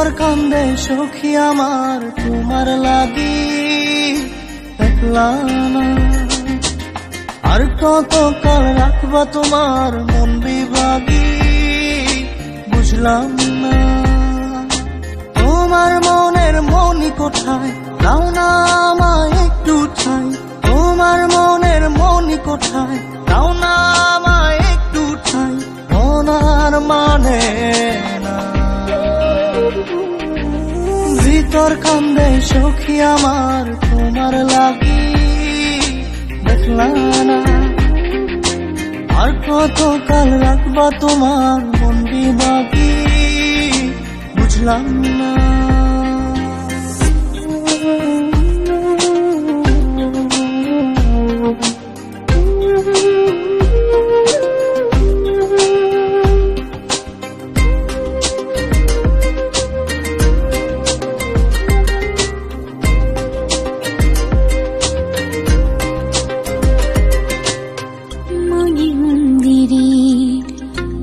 ভিতর কান্দে সখী আমার তোমার লাগি দেখলা না। আর কতকাল রাখবা তোমার মন বিভাগী বুঝলাম না। তোমার মনের মনি কোথায় দাও না আমায় একটু ঠাই। তোমার মনের মনি কোথায় দাও না আমায় একটু ঠাই। মনার মানে না ভিতর কান্দে সখী আমার তোমার লাগি দেখলা না। আর কতকাল রাখবা তোমার মন বিভাগী বুঝলাম না।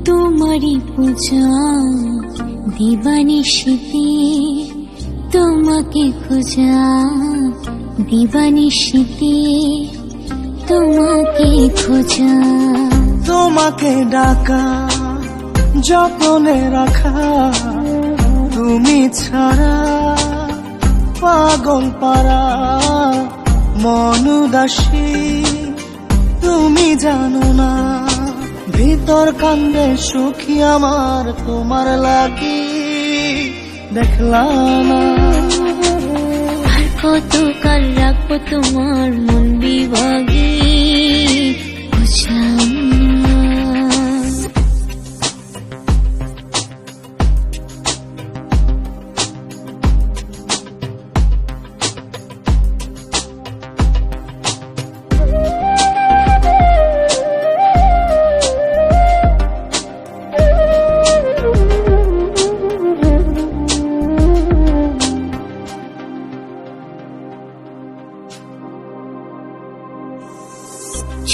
তোমারি পূজা দিবানিশিতে তোমাকে খোঁজা দিবানিশিতে তোমাকে খোঁজা। তোমাকে ডাকা যতনে রাখা তুমি ছাড়া পাগল পারা মন উদাসী তুমি জানো না। ভিতর কান্দে সখী আমার তোমার লাগি দেখলা না। আর কতকাল রাখবো তোমার মন বিভাগী বুঝলাম না।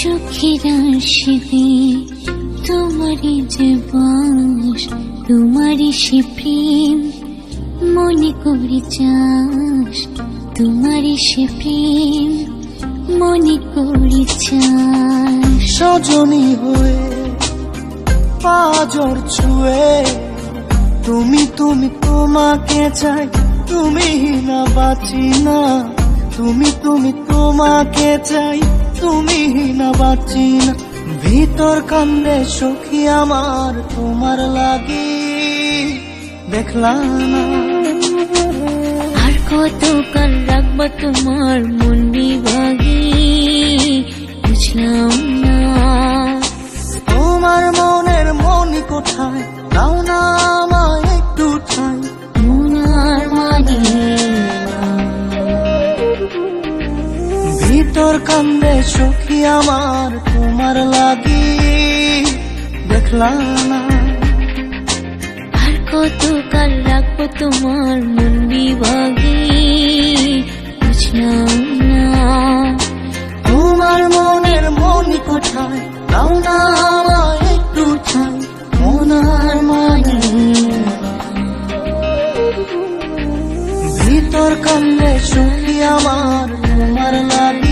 চোখের আশিতে তোমারই যে বাস তোমারই সে প্রেম মনে করে চাস। তোমারই সে প্রেম মনে করে চাস। সজনী হয়ে পাজর ছুঁয়ে তুমি তুমি তোমাকে চাই। তুমি না বাঁচি না তুমি তুমি তোমাকে চাই। তুমি না বাঁচি না ভিতর কান্দে সখী আমার তোমার লাগি দেখলা না। আর কতকাল রাখবো তোমার মন বিভাগী বুঝলাম না। তোমার মনের মনি কোথায় দাও না আমায় একটু ঠাই। মনার মানে ভিতর কান্দে সখী আমার তোমার লাগি দেখলা না। আর কতকাল রাখবো তোমার মন বিভাগী বুঝলাম না। তোমার মনের মনি কোথায় দাও না আমায় একটু ঠাই। মনার মানে ভিতর কান্দে সখী আমার তোমার লাগি